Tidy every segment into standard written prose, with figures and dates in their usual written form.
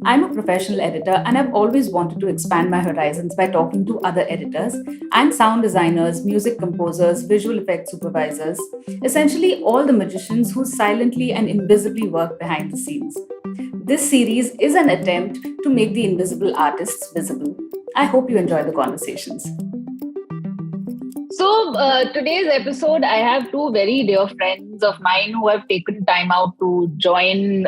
I'm a professional editor and I've always wanted to expand my horizons by talking to other editors and sound designers, music composers, visual effects supervisors, essentially all the magicians who silently and invisibly work behind the scenes. This series is an attempt to make the invisible artists visible. I hope you enjoy the conversations. So, today's episode, I have two very dear friends of mine who have taken time out to join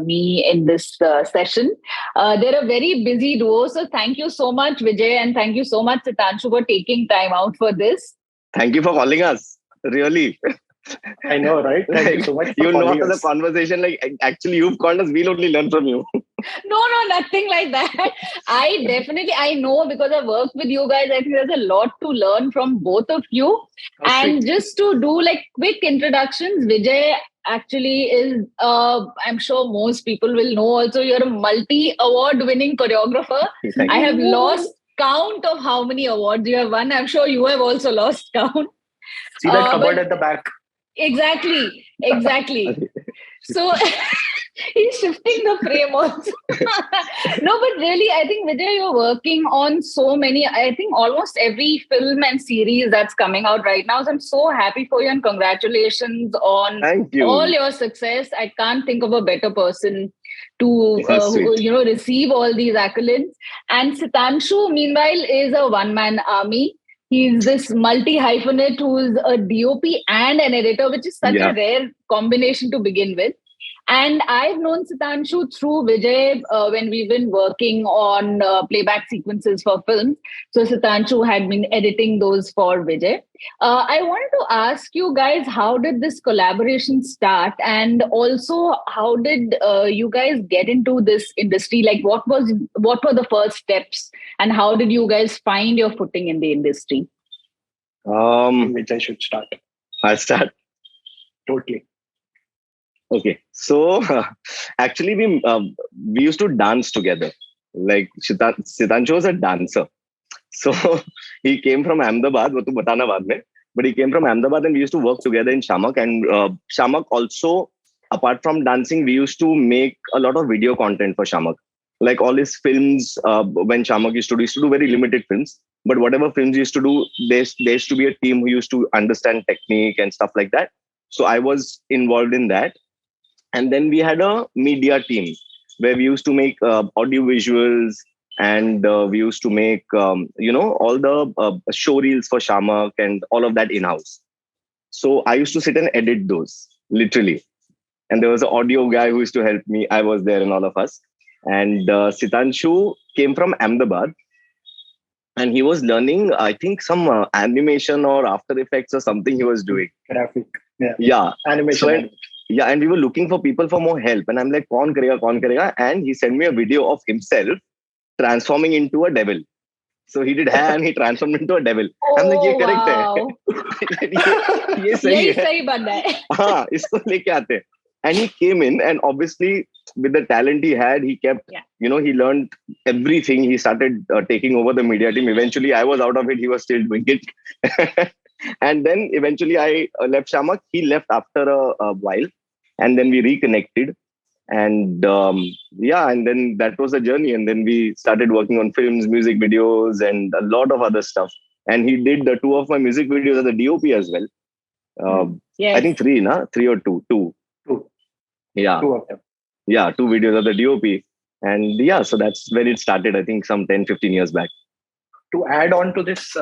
me in this session. They're a very busy duo. So, thank you so much, Vijay, and thank you so much, Sitanshu, for taking time out for this. Thank you for calling us. Really. I know, right? Thank you so much for You know, calling after the us. conversation, actually, you've called us. We'll only learn from you. No, nothing like that. I know because I worked with you guys. I think there's a lot to learn from both of you. And just to do like quick introductions, Vijay actually is, I'm sure most people will know also, you're a multi-award winning choreographer. I have lost count of how many awards you have won. I'm sure you have also lost count. See that cupboard at the back? Exactly. So he's shifting the frame also. No, but really, I think Vijay, you're working on so many, I think almost every film and series that's coming out right now. So I'm so happy for you and congratulations on all your success. I can't think of a better person to receive all these accolades. And Sitanshu, meanwhile, is a one-man army. He's this multi-hyphenate who's a DOP and an editor, which is such a rare combination to begin with. And I've known Sitanshu through Vijay when we've been working on playback sequences for films. So Sitanshu had been editing those for Vijay. I wanted to ask you guys, how did this collaboration start? And also, how did you guys get into this industry? Like, what were the first steps? And how did you guys find your footing in the industry? Which I should start. I'll start. Totally. Okay, so actually we used to dance together. Like Sitanshu was a dancer, so he came from Ahmedabad. वो तो बताना बाद में. But he came from Ahmedabad and we used to work together in Shamak. And Shamak also, apart from dancing, we used to make a lot of video content for Shamak. Like all his films, when Shamak used to do very limited films. But whatever films he used to do, there used to be a team who used to understand technique and stuff like that. So I was involved in that. And then we had a media team where we used to make audio visuals and we used to make, all the show reels for Shamak and all of that in-house. So I used to sit and edit those, literally. And there was an audio guy who used to help me. I was there and all of us. And Sitanshu came from Ahmedabad. And he was learning, I think, some animation or After Effects or something he was doing. Graphic. Yeah. Animation. And we were looking for people for more help. And I'm like, kaun karega? And he sent me a video of himself transforming into a devil. So he did and he transformed into a devil. I'm like, ye correct hai. ye sahi banda hai. Haan, isko leke aate. And he came in and obviously with the talent he had, he kept, he learned everything. He started taking over the media team. Eventually I was out of it. He was still doing it. And then eventually I left Shamak. He left after a while. And then we reconnected. And and then that was the journey. And then we started working on films, music videos, and a lot of other stuff. And he did the two of my music videos as a DOP as well. I think three or two. Two. Yeah. Two of them. Yeah, two videos of the DOP. And so that's when it started, I think some 10, 15 years back. To add on to this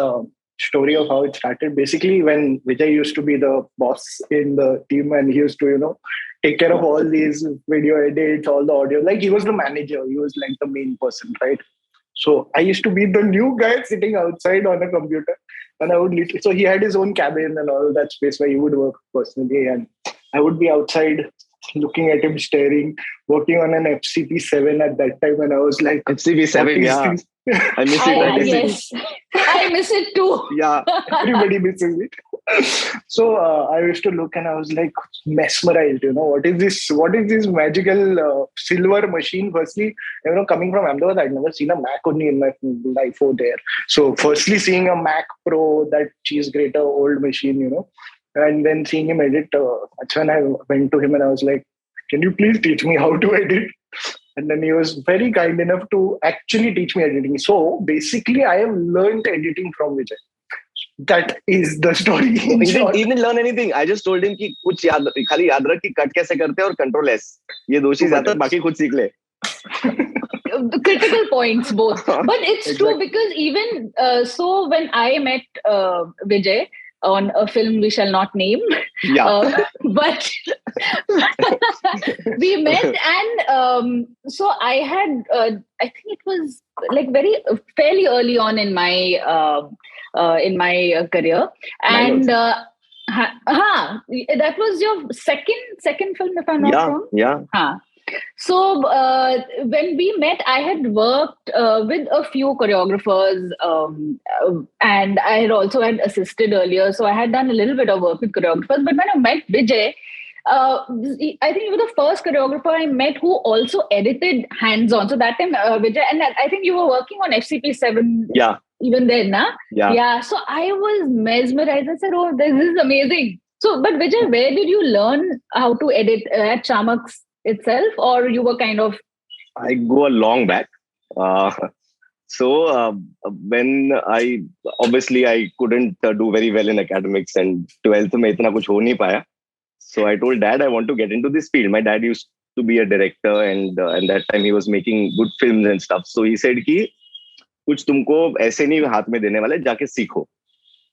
story of how it started, basically when Vijay used to be the boss in the team and he used to, take care of all these video edits, all the audio, like he was the manager, he was like the main person, right? So I used to be the new guy sitting outside on a computer and I would literally, so he had his own cabin and all that space where he would work personally and I would be outside looking at him staring, working on an FCP7 at that time and I was like, FCP7, yeah. I miss it. Yes. I miss it too. Yeah. Everybody misses it. So I used to look and I was like mesmerized, what is this magical silver machine? Firstly, coming from Ahmedabad, I'd never seen a Mac only in my life over there. So firstly, seeing a Mac Pro, that cheese grater old machine, and then seeing him edit, that's when I went to him and I was like, can you please teach me how to edit? And then he was very kind enough to actually teach me editing. So basically, I have learned editing from Vijay. That is the story in short. He didn't learn anything. I just told him कि कुछ याद खाली याद रख कि cut कैसे करते हैं और कंट्रोल एस ये दो चीज आता है बाकी खुद सीख ले. The critical points both, but it's Exactly. true because even so when I met Vijay on a film we shall not name, but we met, and so I had I think it was like fairly early on in my career, and that was your second film, if I'm not wrong. So when we met, I had worked with a few choreographers, and I had also had assisted earlier. So I had done a little bit of work with choreographers. But when I met Vijay, I think you were the first choreographer I met who also edited hands-on. So that time, Vijay, and I think you were working on FCP7. Yeah. Even then, na? Yeah. So I was mesmerized. I said, "Oh, this is amazing." So, but Vijay, where did you learn how to edit at Chamak's itself, or you were kind of? I go a long back. So when I couldn't do very well in academics, and 12th में इतना कुछ हो नहीं पाया. So I told Dad I want to get into this field. My dad used to be a director, and that time he was making good films and stuff. So he said कि कुछ तुमको ऐसे नहीं हाथ में देने वाले, जाके सीखो.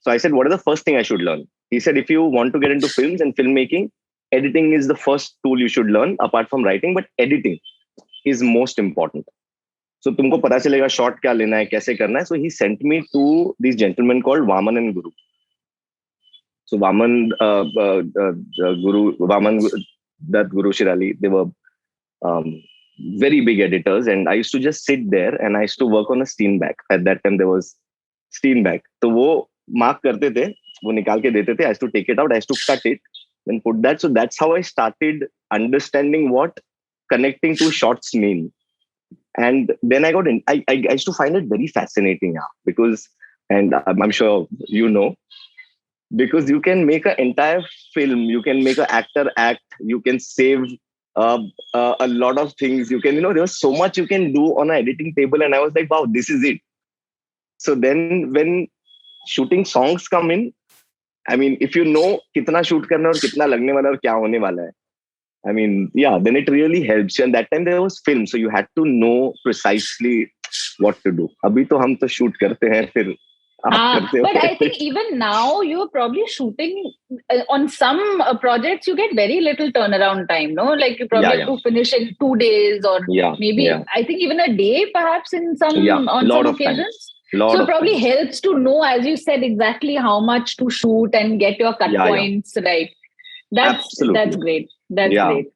So I said, what is the first thing I should learn? He said, if you want to get into films and filmmaking, editing is the first tool you should learn apart from writing, but editing is most important. So तुमको पता चलेगा shot क्या लेना है, कैसे करना है. So he sent me to these gentlemen called Vaman and Guru. So Vaman, that Guru Shirali, they were very big editors, and I used to just sit there and I used to work on a Steenbeck. At that time there was Steenbeck. So वो mark करते थे, वो निकाल के देते थे. I used to take it out, I used to cut it, then put that. So that's how I started understanding what connecting two shots mean. And then I got in. I used to find it very fascinating, because, and I'm sure you know, because you can make an entire film, you can make an actor act, you can save a lot of things. You can, there was so much you can do on an editing table, and I was like, wow, this is it. So then when shooting songs come in, I mean, if you know kitna shoot karna aur kitna lagne wala aur kya hone wala hai, I mean, then it really helps you. And that time there was film, so you had to know precisely what to do. Abhi to hum to shoot karte hain, fir but I think even now you're probably shooting on some projects, you get very little turnaround time, no? Like you probably have to finish in 2 days, or maybe I think even a day, perhaps on some occasions. So it probably helps to know, as you said, exactly how much to shoot and get your cut points right. That's great. That's great.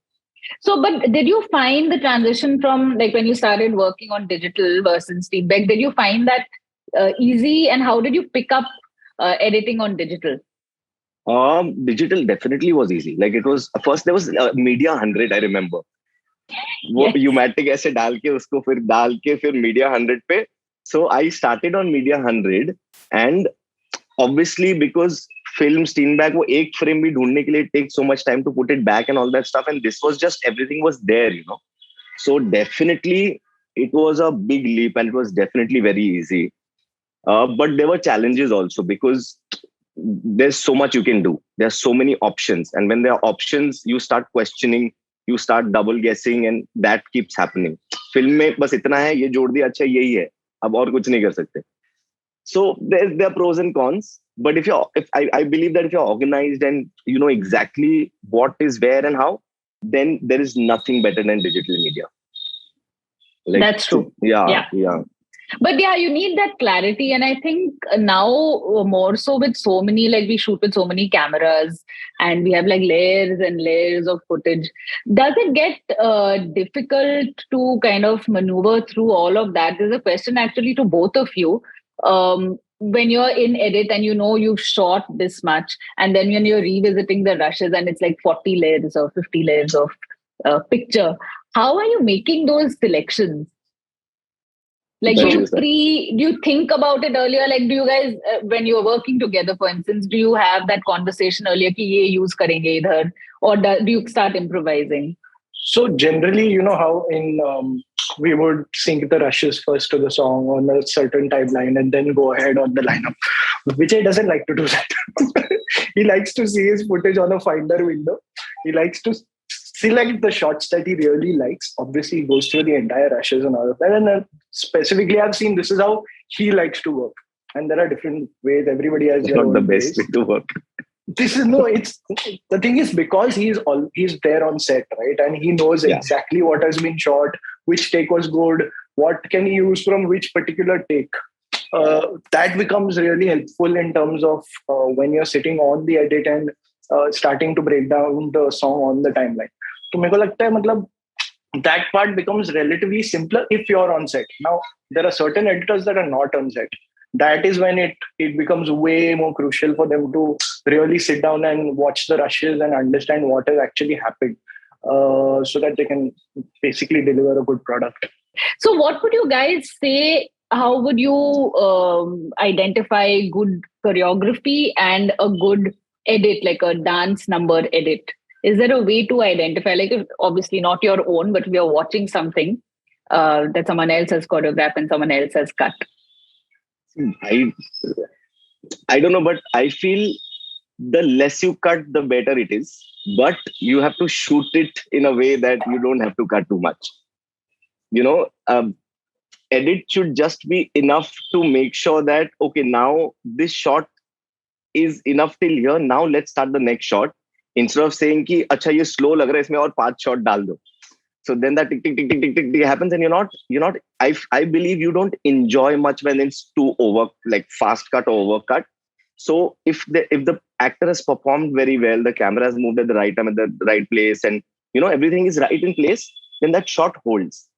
So, but did you find the transition from, like, when you started working on digital versus feedback, did you find that easy, and how did you pick up editing on digital? Digital definitely was easy. Like, it was first there was Media 100, I remember. वो Umatic ऐसे डाल के उसको फिर डाल के फिर Media 100 पे. So I started on Media 100, and obviously because film Steenbeck, वो एक frame भी ढूंढने के लिए it takes so much time to put it back and all that stuff, and this was just everything was there, So definitely it was a big leap, and it was definitely very easy. But there were challenges also, because there's so much you can do. There are so many options. And when there are options, you start questioning, you start double guessing, and that keeps happening. Film में बस इतना है, ये जोड़ दिया, अच्छा यही है, अब और कुछ नहीं कर सकते. So there are pros and cons. But I believe that if you're organized and you know exactly what is where and how, then there is nothing better than digital media. Like, that's true. Yeah. But you need that clarity. And I think now more so with so many, like we shoot with so many cameras and we have like layers and layers of footage. Does it get difficult to kind of maneuver through all of that? There's a question actually to both of you. When you're in edit and you've shot this much, and then when you're revisiting the rushes and it's like 40 layers or 50 layers of picture, how are you making those selections? Like, do you think about it earlier? Like, do you guys, when you're working together, for instance, do you have that conversation earlier, ki ye use karenge idhar, or do you start improvising? So generally, you know how in we would sync the rushes first to the song on a certain timeline and then go ahead on the lineup. Vijay doesn't like to do that. He likes to see his footage on a Finder window. He likes to select the shots that he really likes. Obviously, he goes through the entire rushes and all of that. And specifically, I've seen this is how he likes to work. And there are different ways. Everybody has It's their not the own best ways. way to work. This is no, it's the thing is because he's there on set, right? And he knows Yeah. exactly what has been shot, which take was good, what can he use from which particular take. That becomes really helpful in terms of when you're sitting on the edit and starting to break down the song on the timeline. तो मेरे को लगता है मतलब that part becomes relatively simpler if you're on set. Now, there are certain editors that are not on set. That is when it becomes way more crucial for them to really sit down and watch the rushes and understand what has actually happened so that they can basically deliver a good product. So, what would you guys say? How would you identify good choreography and a good edit, like a dance number edit? Is there a way to identify, like, obviously not your own, but we are watching something that someone else has choreographed and someone else has cut? I don't know, but I feel the less you cut, the better it is. But you have to shoot it in a way that you don't have to cut too much. You know, edit should just be enough to make sure that, okay, now this shot is enough till here. Now let's start the next shot. Instead of saying कि अच्छा ये slow लग रहा है इसमें और 5 shot डाल दो. So then that tick tick tick tick tick tick tick happens and you're not I believe you don't enjoy much when it's too over, like fast cut or over cut. So if the actor has performed very well, the camera has moved at the right time at the right place, and everything is right in place, then that shot holds.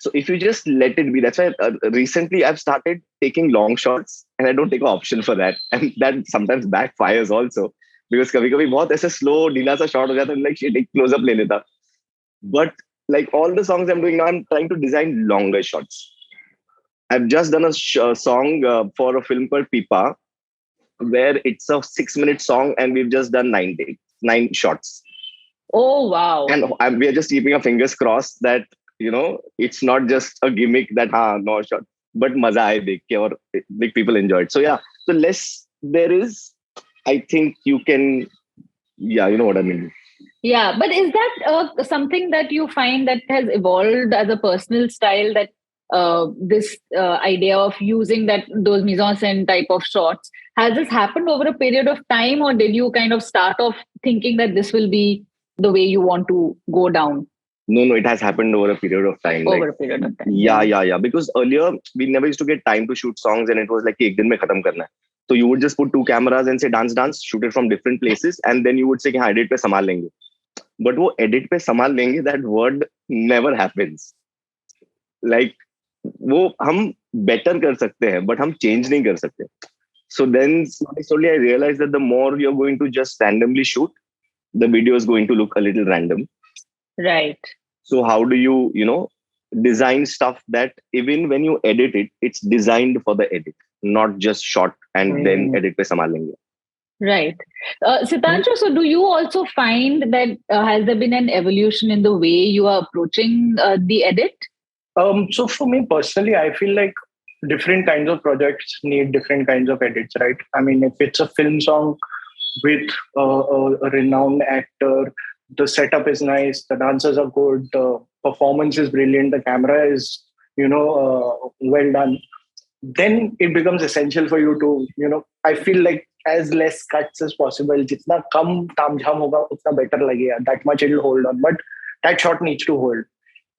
So if you just let it be, that's why recently I've started taking long shots and I don't take an option for that, and that sometimes backfires also because कभी-कभी बहुत ऐसे slow ढीला सा shot हो जाता है, like shit एक close up ले लेता. But like all the songs I'm doing now, I'm trying to design longer shots. I've just done a song for a film called Pipa, where it's a 6-minute song and we've just done 9 shots. Oh, wow. And we are just keeping our fingers crossed that, it's not just a gimmick that, no shot, but maza aaye dekh ke or like people enjoy it. So yeah, the less there is, I think you can, yeah, you know what I mean. Yeah, but is that something that you find that has evolved as a personal style, that this idea of using those mise-en-scène type of shots, has this happened over a period of time, or did you kind of start off thinking that this will be the way you want to go down? No, it has happened over a period of time. Over a period of time. Yeah. Because earlier we never used to get time to shoot songs, and it was like ek din mein khatam karna hai. So you would just put 2 cameras and say dance, shoot it from different places, and then you would say हाँ edit पे संभाल लेंगे. But वो edit पे संभाल लेंगे, that word never happens. Like वो हम better कर सकते हैं, but हम change नहीं कर सकते. So then slowly I realized that the more you're going to just randomly shoot, the video is going to look a little random. Right. So how do you, design stuff that even when you edit it, it's designed for the edit, not just shot and then edit pe संभाल लेंगे. Right. Sitanshu, so do you also find that has there been an evolution in the way you are approaching the edit? So for me personally, I feel like different kinds of projects need different kinds of edits, right? I mean, if it's a film song with a renowned actor, the setup is nice, the dancers are good, the performance is brilliant, the camera is, well done, then it becomes essential for you to, I feel like as less cuts as possible. Jitna kam tamjham hoga, utna better lagega. That much it'll hold on. But that shot needs to hold.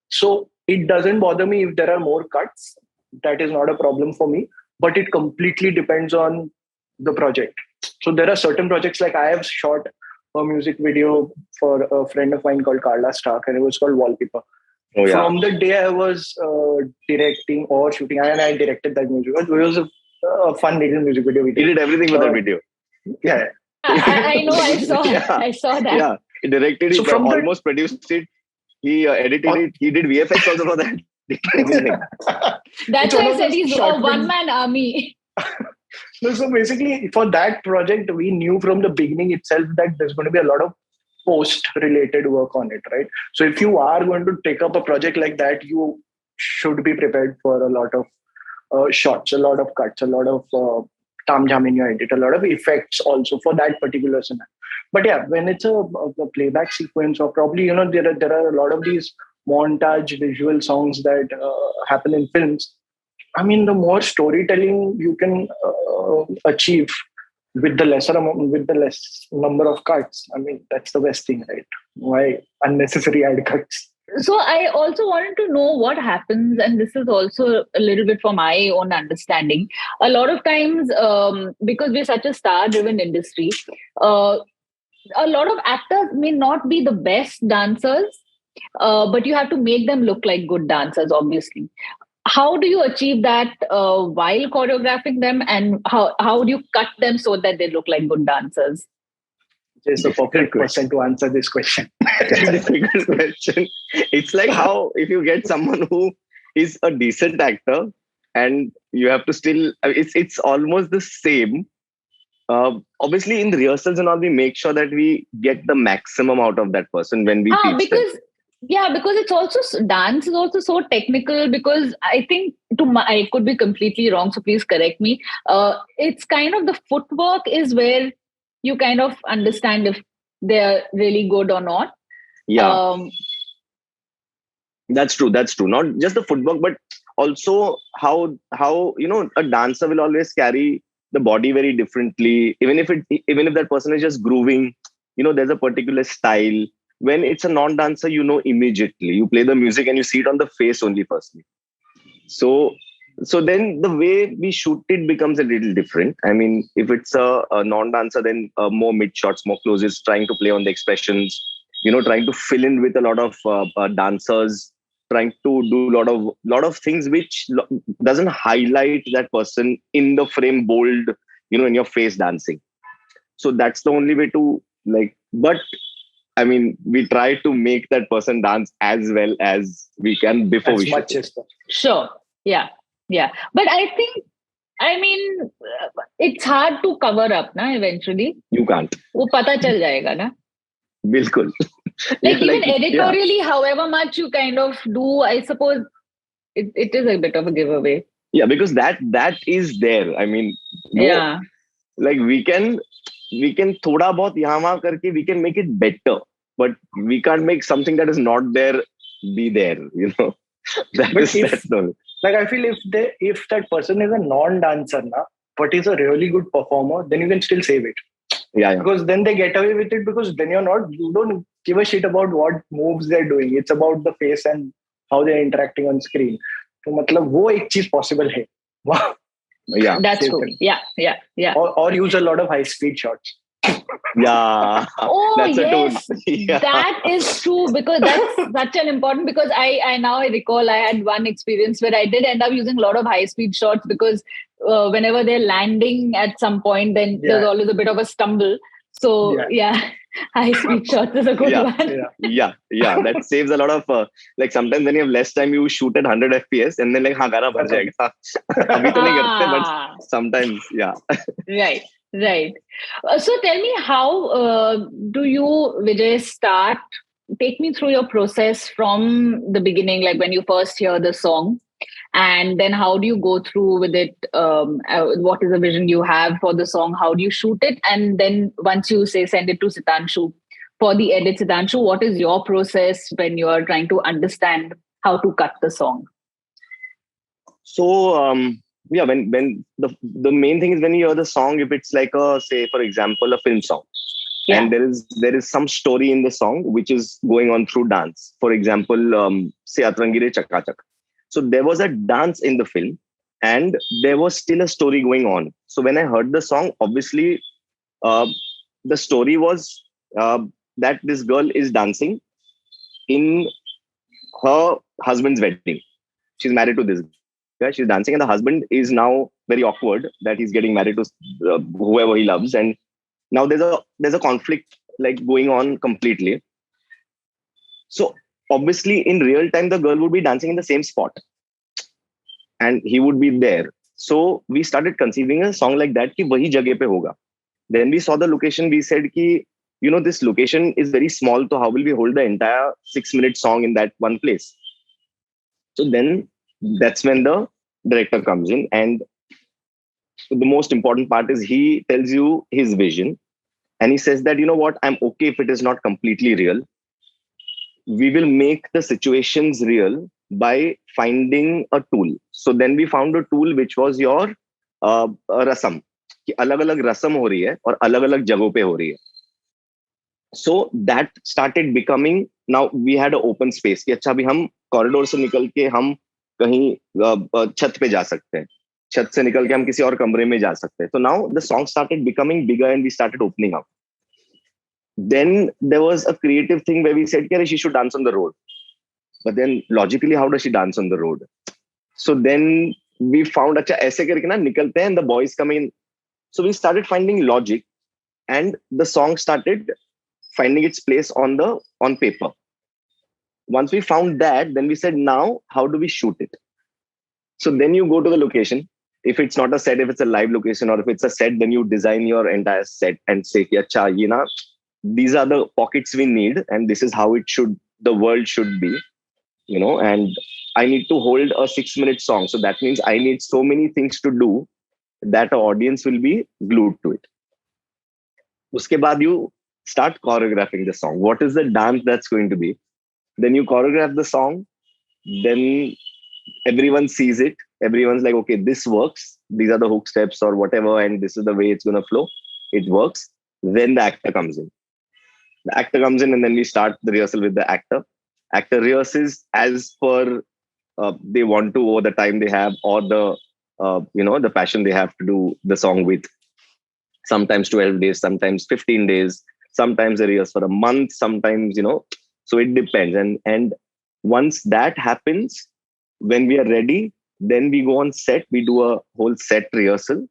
So it doesn't bother me if there are more cuts. That is not a problem for me. But it completely depends on the project. So there are certain projects, like I have shot a music video for a friend of mine called Carla Stark, and it was called Wallpaper. Oh, yeah. From the day I was directing or shooting, and I directed that music. It was a fun little music video. He did everything for that video. Yeah. I know, I saw. Yeah. I saw that. Yeah, he directed it, almost produced it. He edited it. He did VFX also for that. That's why I said he's a one-man army. So basically, for that project, we knew from the beginning itself that there's going to be a lot of post related work on it, right? So if you are going to take up a project like that, you should be prepared for a lot of shots, a lot of cuts, a lot of tam jam in your edit, a lot of effects also for that particular scenario. But yeah, when it's a playback sequence, or probably, there are a lot of these montage visual songs that happen in films. I mean, the more storytelling you can achieve with the with the less number of cuts. I mean, that's the best thing, right? Why unnecessary ad cuts? So I also wanted to know what happens, and this is also a little bit for my own understanding. A lot of times, because we're such a star-driven industry, uh, a lot of actors may not be the best dancers, but you have to make them look like good dancers, obviously. How do you achieve that while choreographing them, and how do you cut them so that they look like good dancers? Is the Difficult perfect question. person to answer this question. Difficult question. It's like how if you get someone who is a decent actor and you have to still, it's almost the same. Obviously, in rehearsals and all, we make sure that we get the maximum out of that person when we teach them. Because yeah, because it's also dance is also so technical. Because I think I could be completely wrong, so please correct me. It's kind of the footwork is where you kind of understand if they're really good or not. Yeah, Um, that's true. That's true. Not just the footwork, but also how a dancer will always carry the body very differently. Even if that person is just grooving, there's a particular style. When it's a non-dancer, immediately. You play the music and you see it on the face only firstly. So so then the way we shoot it becomes a little different. I mean, if it's a non-dancer, then more mid shots, more closes, trying to play on the expressions, trying to fill in with a lot of dancers, trying to do a lot of things which doesn't highlight that person in the frame bold, in your face dancing. So that's the only way to but I mean, we try to make that person dance as well as we can before we As shoot much it. as possible. sure, yeah, yeah. But I think, I mean, it's hard to cover up, na. Eventually, You can't. वो पता चल जाएगा ना. Bilkul. Like even yeah. editorially, however much you kind of do, I suppose it is a bit of a giveaway. Yeah, because that is there. I mean, Yeah. like we can thoda bahut yahan wahan karke we can make it better, but we can't make something that is not there be there. That But is that's the I feel if that person is a non-dancer na, but is a really good performer, then you can still save it. yeah. Because then they get away with it, because then you don't give a shit about what moves they're doing. It's about the face and how they're interacting on screen. तो मतलब वो एक चीज possible है. Yeah. That's Save true. them. Yeah. Or use a lot of high speed shots. Yeah. Oh That's a tool. yes, Yeah. that is true, because that's such an important. Because I now I recall I had one experience where I did end up using a lot of high speed shots, because whenever they're landing at some point, then there's Yeah. always a bit of a stumble. So yeah, high speed shots is a good Yeah. one. Yeah. That saves a lot of sometimes when you have less time, you shoot at 100 FPS and then हाँ गाना भर जाएगा. अभी तो नहीं करते, but sometimes yeah. Right. So tell me, how do you, Vijay, start? Take me through your process from the beginning, like when you first hear the song, and then how do you go through with it? What is the vision you have for the song? How do you shoot it? And then once you say send it to Sitanshu for the edit, Sitanshu, what is your process when you are trying to understand how to cut the song? So yeah, when the main thing is when you hear the song, if it's like say for example a film song, Yeah. and there is some story in the song which is going on through dance. For example, say Atrangire Chakachak. So there was a dance in the film, and there was still a story going on. So when I heard the song, obviously the story was that this girl is dancing in her husband's wedding. She's married to this guy. She's dancing, and the husband is now very awkward that he's getting married to whoever he loves, and now there's a conflict like going on completely. So obviously in real time the girl would be dancing in the same spot and he would be there. So we started conceiving a song like that ki wahi jagah pe hoga. Then we saw the location. We said ki this location is very small, so how will we hold the entire 6-minute song in that one place? So then that's when the director comes in, and the most important part is he tells you his vision, and he says that, what, I'm okay if it is not completely real. We will make the situations real by finding a tool. So then we found a tool which was your rasam. कि अलग अलग रस्म हो रही है और अलग अलग जगहों पे हो रही है. So that started becoming, now we had an open space कि अच्छा अभी हम कॉरिडोर से निकल के हम कहीं छत पे जा सकते हैं, छत से निकल के हम किसी और कमरे में जा सकते हैं. So now the song started becoming bigger and we started opening up. Then there was a creative thing where we said, yeah, she should dance on the road. But then logically, how does she dance on the road? So then we found, acha, aise karke na nikalte hain, and the boys come in. So we started finding logic, and the song started finding its place on paper. Once we found that, then we said, now how do we shoot it? So then you go to the location. If it's not a set, if it's a live location, or if it's a set, then you design your entire set and say, acha, these are the pockets we need, and this is how the world should be, and I need to hold a 6-minute song. So that means I need so many things to do that an audience will be glued to it. Uske baad you start choreographing the song. What is the dance that's going to be? Then you choreograph the song. Then everyone sees it. Everyone's like, okay, this works. These are the hook steps or whatever, and this is the way it's going to flow. It works. Then the actor comes in. The actor comes in, and then we start the rehearsal with the actor. Actor rehearses as per they want to, or the time they have, or the passion they have to do the song with. Sometimes 12 days, sometimes 15 days, sometimes they rehearse for a month, sometimes, so it depends. And once that happens, when we are ready, then we go on set, we do a whole set rehearsal.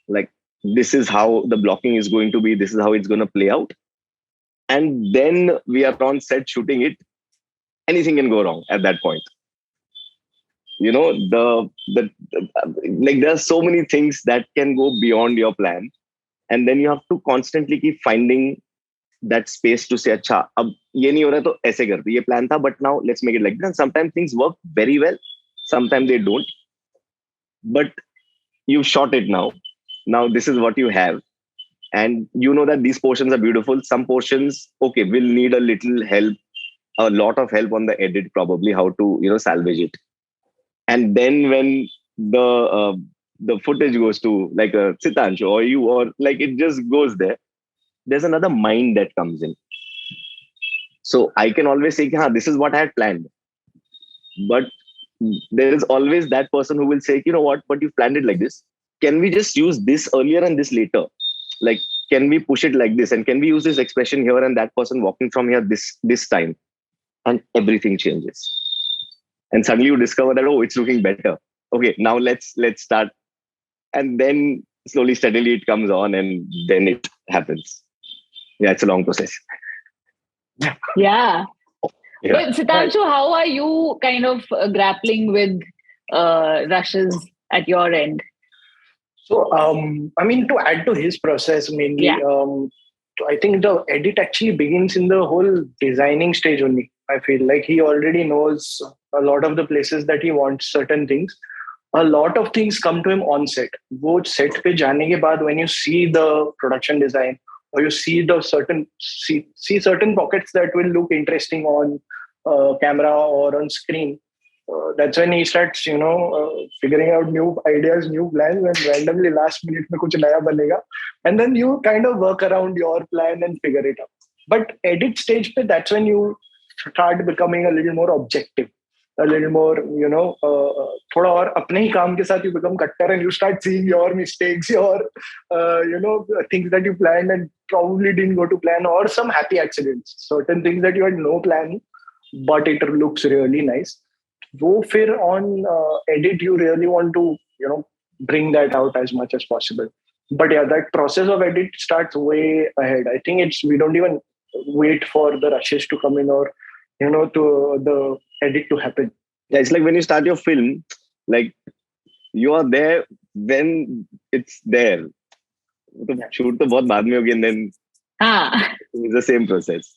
Like, this is how the blocking is going to be, this is how it's going to play out. And then we are on set shooting it. Anything can go wrong at that point. Like, there are so many things that can go beyond your plan. And then you have to constantly keep finding that space to say, अच्छा, अब ये नहीं हो रहा तो ऐसे करते, ये plan था, but now let's make it like this. And sometimes things work very well, sometimes they don't. But you shot it now. Now this is what you have. And you know that these portions are beautiful. Some portions, okay, will need a little help, a lot of help on the edit, probably how to, salvage it. And then when the footage goes to like a Sitancho or you, or like it just goes there, there's another mind that comes in. So I can always say, this is what I had planned. But there is always that person who will say, you know what, but you planned it like this. Can we just use this earlier and this later? Like, can we push it like this? And can we use this expression here and that person walking from here this time? And everything changes. And suddenly you discover that, oh, it's looking better. Okay, now let's start. And then slowly, steadily it comes on, and then it happens. Yeah, it's a long process. Yeah. But Sitanshu, how are you kind of grappling with rushes at your end? So, to add to his process mainly, I think the edit actually begins in the whole designing stage only. I feel like he already knows a lot of the places that he wants certain things. A lot of things come to him on set. वो set पे जाने के बाद, when you see the production design, or you see the see certain pockets that will look interesting on camera or on screen, that's when he starts, figuring out new ideas, new plans, and randomly last minute में कुछ नया बनेगा, and then you kind of work around your plan and figure it out. But edit stage पे, that's when you start becoming a little more objective, a little more, थोड़ा और अपने ही काम के साथ you become cutter, and you start seeing your mistakes, your, things that you planned and probably didn't go to plan, or some happy accidents, certain things that you had no plan, but it looks really nice. वो फिर on edit, you really want to, bring that out as much as possible. But yeah, that process of edit starts way ahead. I think we don't even wait for the rushes to come in, or, to the edit to happen. Yeah, it's like when you start your film, like you are there when it's there. Shoot तो बहुत बाद में होगी, and then Ah. It's the same process.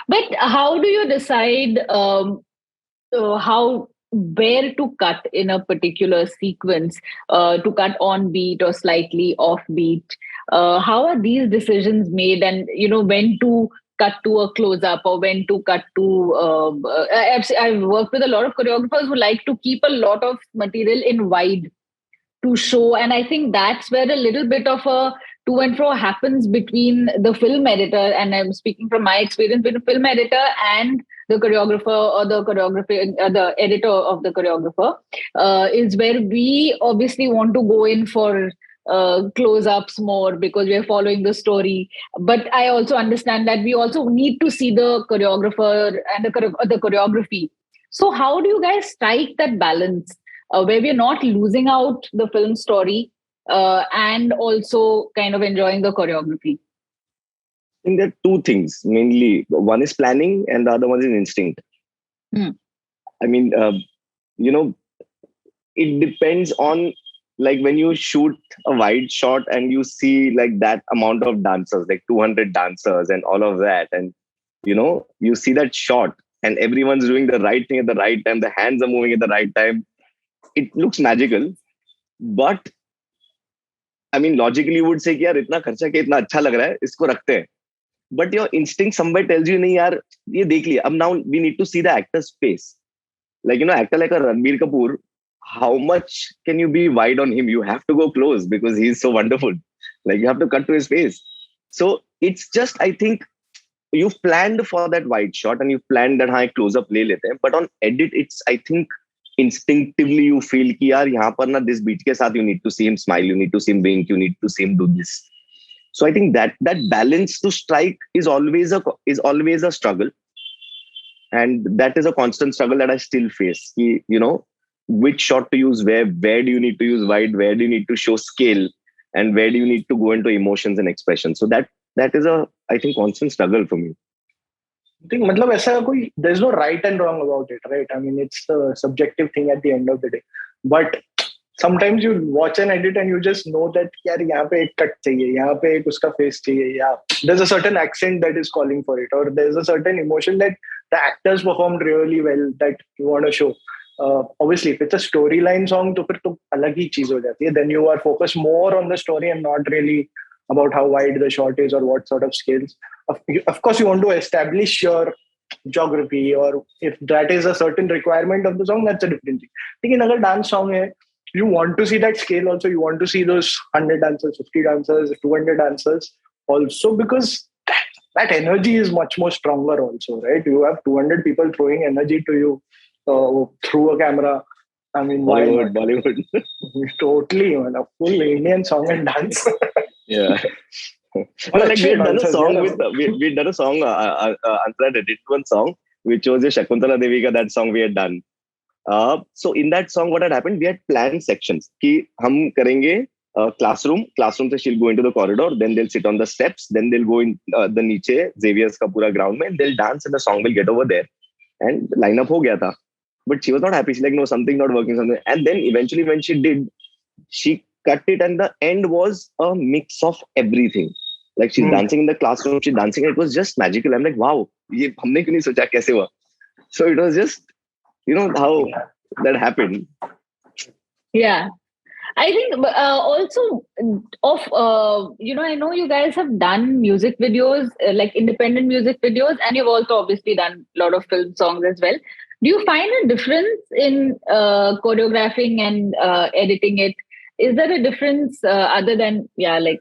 But how do you decide how where to cut in a particular sequence, to cut on beat or slightly off beat? How are these decisions made, and when to cut to a close up or when to cut to? I've worked with a lot of choreographers who like to keep a lot of material in wide to show. And I think that's where a little bit of a to and fro happens between the film editor, and I'm speaking from my experience with the film editor and the choreographer or the choreographer, the editor of the choreographer, is where we obviously want to go in for close-ups more because we're following the story. But I also understand that we also need to see the choreographer and the choreography. So how do you guys strike that balance where we're not losing out the film story and also kind of enjoying the choreography? I think there are two things mainly. One is planning, and the other one is instinct. Hmm. I mean, you know, it depends on, like, when you shoot a wide shot and you see like that amount of dancers, like 200 dancers and all of that, and you see that shot and everyone's doing the right thing at the right time, the hands are moving at the right time. It looks magical, but I mean, logically you would say कि यार इतना खर्चा किया, इतना अच्छा लग रहा है, इसको रखते हैं. But your instinct somewhere tells you, नहीं यार, ये देख लिया. अब now we need to see the actor's face. Like, actor like a Ranbir Kapoor, how much can you be wide on him? You have to go close because he's so wonderful. Like, you have to cut to his face. So it's just, I think, you've planned for that wide shot and you've planned that हाँ close up ले लेते हैं. But on edit, it's, I think, instinctively you feel कि यार यहाँ पर ना this beat के साथ you need to see him smile, you need to see him wink, you need to see him do this. So I think that balance to strike is always a struggle, and that is a constant struggle that I still face. Which shot to use, where do you need to use wide, where do you need to show scale, and where do you need to go into emotions and expression. So that is a, I think, constant struggle for me. I think मतलब ऐसा कोई there's no right and wrong about it, right? I mean, it's the subjective thing at the end of the day. But sometimes you watch an edit and you just know that यार यहाँ पे एक cut चाहिए, यहाँ पे एक उसका face चाहिए, या there's a certain accent that is calling for it, or there's a certain emotion that the actors performed really well that you want to show. Obviously, if it's a storyline song, तो फिर तो अलग ही चीज हो जाती है. Then you are focused more on the story and not really about how wide the shot is or what sort of scales. Of course, you want to establish your geography, or if that is a certain requirement of the song, that's a different thing. लेकिन अगर dance song है, you want to see that scale also. You want to see those 100 dancers, 50 dancers, 200 dancers also, because that energy is much more stronger also, right? You have 200 people throwing energy to you through a camera. I mean, Bollywood. Totally, man, a full Indian song and dance. Yeah. Well, like we had done a song we had done a song. Antara did one song which was a Shakuntala Devi ka, that song we had done. So in that song, what had happened? We had planned sections. कि हम करेंगे classroom से she'll go into the corridor, then they'll sit on the steps, then they'll go in the नीचे Xavier's का पूरा ground में, they'll dance and the song will get over there. And line up हो गया था. But she was not happy. She's like, no, something not working, something. And then eventually when she did, she cut it, and the end was a mix of everything. Like, she's dancing in the classroom, she's dancing, and it was just magical. I'm like, wow, ये हमने क्यों नहीं सोचा, कैसे हुआ? So it was just, how that happened. Yeah. I think also I know you guys have done music videos, like independent music videos, and you've also obviously done a lot of film songs as well. Do you find a difference in choreographing and editing it? Is there a difference other than, like,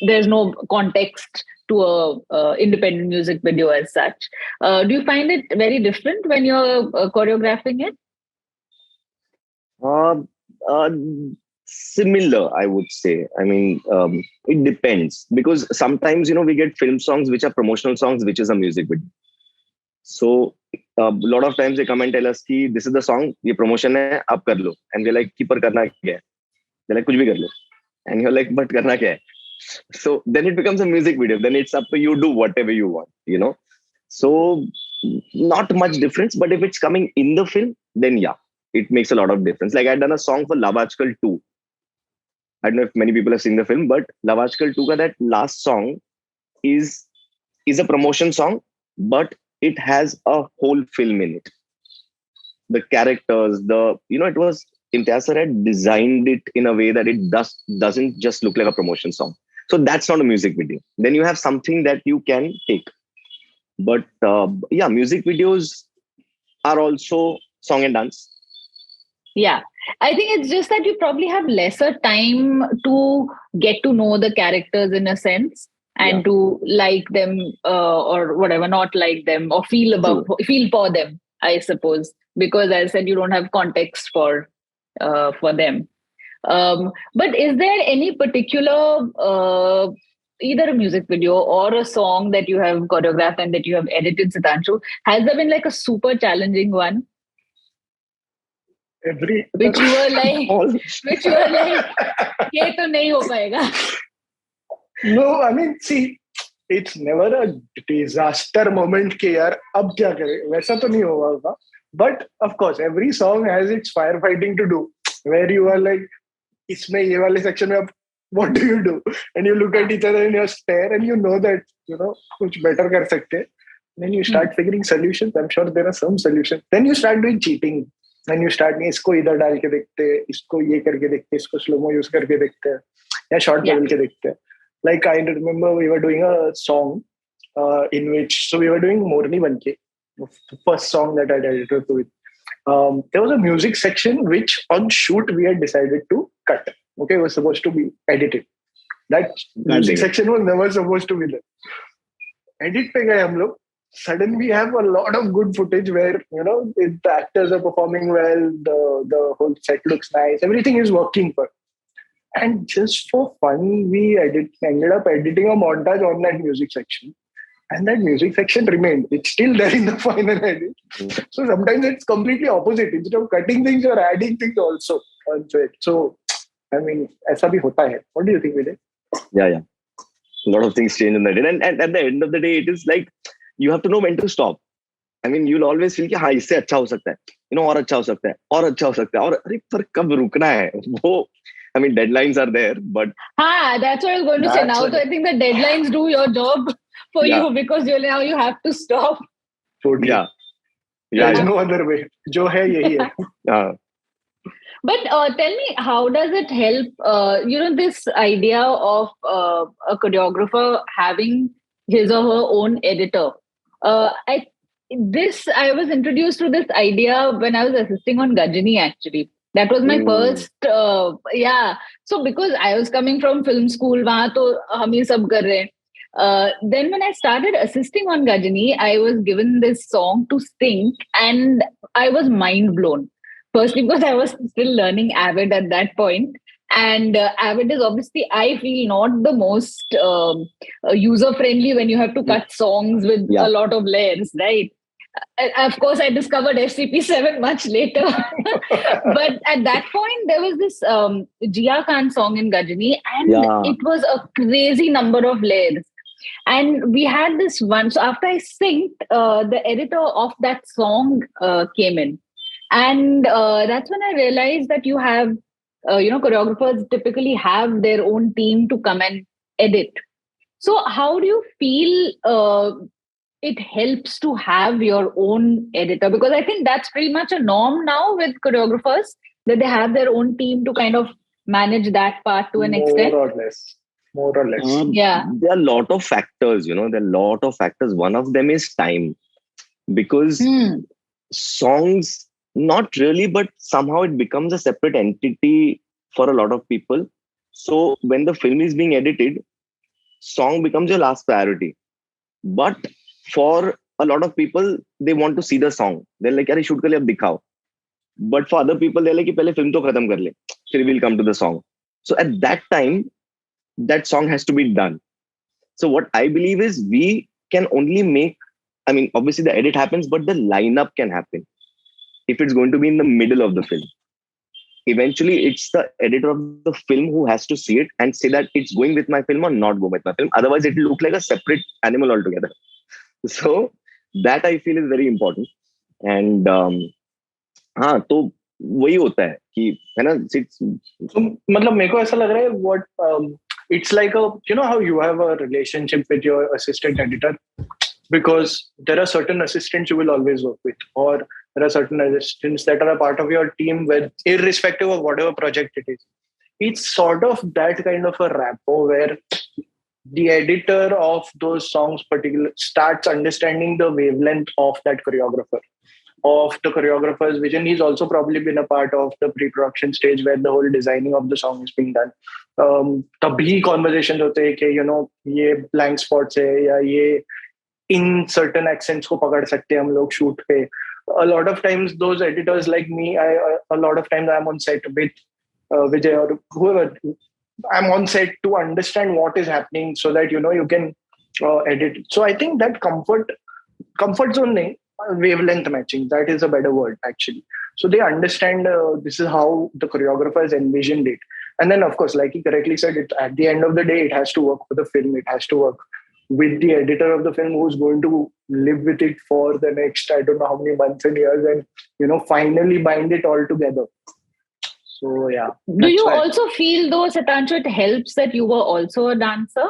there's no context to a independent music video as such? Do you find it very different when you're choreographing it? Similar, I would say. I mean, it depends, because sometimes we get film songs which are promotional songs, which is a music video. So a lot of times they come and tell us कि this is the song, ये promotion है, आप कर लो. And we're like, पर करना क्या है? They're like, कुछ भी कर लो. And you're like, but करना क्या है? So then it becomes a music video. Then it's up to you, do whatever you want. So not much difference, but if it's coming in the film, then yeah, it makes a lot of difference. Like, I'd done a song for Love Aajkal 2. I don't know if many people have seen the film, but Love Aajkal 2 ka that last song, is a promotion song, but it has a whole film in it. The characters, it was Imtiaz sir had designed it in a way that it doesn't just look like a promotion song. So that's not a music video. Then you have something that you can take. But yeah, music videos are also song and dance. Yeah. I think it's just that you probably have lesser time to get to know the characters in a sense and Yeah. to like them or whatever, not like them or feel for them, I suppose. Because as I said, you don't have context for them. But is there any particular either a music video or a song that you have choreographed and that you have edited, Sitanshu? Has there been like a super challenging one? Which you were like, ये तो नहीं हो पाएगा. No, I mean, see, it's never a disaster moment कि यार अब क्या करें, वैसा तो नहीं होगा. But of course, every song has its firefighting to do, where you are like, इसमें ये वाले section में अब what do you do? And you look at each other and you stare and you know that, कुछ better कर सकते हैं. Then you start figuring solutions. I'm sure there are some solutions. Then you start doing cheating. And you start इसको इधर डाल के देखते हैं, इसको ये करके देखते हैं, इसको स्लोमो यूज करके देखते हैं, या शॉर्ट बदल के देखते हैं. Like I remember we were doing a song in which, so we were doing Morni Banke, the first song that I edited to it. There was a music section which on shoot we had decided to cut. Okay, it was supposed to be edited. That music section was never supposed to be there. Edit पे गए हम लोग. Suddenly we have a lot of good footage where, the actors are performing well, the whole set looks nice, everything is working for. And just for fun, we ended up editing a montage on that music section. And that music section remained. It's still there in the final edit. So sometimes it's completely opposite. Instead of cutting things, you're adding things also onto it. So, I mean, ऐसा भी होता है. What do you think, Vijay? Yeah. A lot of things change in the edit. And at the end of the day, it is like, you have to know when to stop. I mean, you'll always feel कि हाँ इससे अच्छा हो सकता है, और अच्छा हो सकता है, और अच्छा हो सकता है, और अरे पर कब रुकना है वो. I mean, deadlines are there, but that's what I was going to say. Now, so I think the deadlines do your job for you because now you have to stop. Totally. Yeah. There's no other way. जो है यही है. But tell me, how does it help? This idea of a choreographer having his or her own editor. I was introduced to this idea when I was assisting on Gajini, actually. That was my first, So because I was coming from film school, वहाँ तो हम ये सब कर रहे हैं. Then when I started assisting on Gajini, I was given this song to sing and I was mind blown. Firstly, because I was still learning Avid at that point. And Avid is obviously, I feel, not the most user-friendly when you have to cut songs with a lot of layers, right? Of course, I discovered FCP7 much later. But at that point, there was this Jia Khan song in Gajini, and it was a crazy number of layers. And we had this one. So after I synced, the editor of that song came in. And that's when I realized that you have, choreographers typically have their own team to come and edit. So how do you feel it helps to have your own editor? Because I think that's pretty much a norm now with choreographers, that they have their own team to kind of manage that part to an extent. More or less. Yeah. There are a lot of factors, there are a lot of factors. One of them is time. Because songs, not really, but somehow it becomes a separate entity for a lot of people. So when the film is being edited, song becomes your last priority. But for a lot of people, they want to see the song. They're like, "Arey, shoot kar liya, ab dikhao." But for other people, they're like, "Pehle film to khatam kar le, then we'll come to the song." So at that time, that song has to be done. So what I believe is we can only make, I mean, obviously the edit happens, but the lineup can happen if it's going to be in the middle of the film. Eventually, it's the editor of the film who has to see it and say that it's going with my film or not go with my film. Otherwise, it will look like a separate animal altogether. So that I feel is very important. And तो वही होता है कि है ना. तो मतलब मेरे को ऐसा लग रहा है what it's like how you have a relationship with your assistant editor, because there are certain assistants you will always work with, or there are certain assistants that are a part of your team with, irrespective of whatever project it is. It's sort of that kind of a rapport where the editor of those songs particular starts understanding the wavelength of that choreographer, of the choreographer's vision. He's also probably been a part of the pre-production stage where the whole designing of the song is being done. तभी conversations होते हैं कि ये blank spots है, या ये in certain accents को पकड़ सकते हैं हम लोग shoot पे. A lot of times those editors like me, a lot of times I'm on set with Vijay or whoever. I'm on set to understand what is happening so that you can edit. So I think that comfort zone, wavelength matching, that is a better word actually. So they understand this is how the choreographer has envisioned it. And then of course, like he correctly said, it at the end of the day, it has to work for the film. It has to work with the editor of the film, who's going to live with it for the next, I don't know how many months and years, and finally bind it all together. So yeah. Do you also feel though, Sitanshu, it helps that you were also a dancer?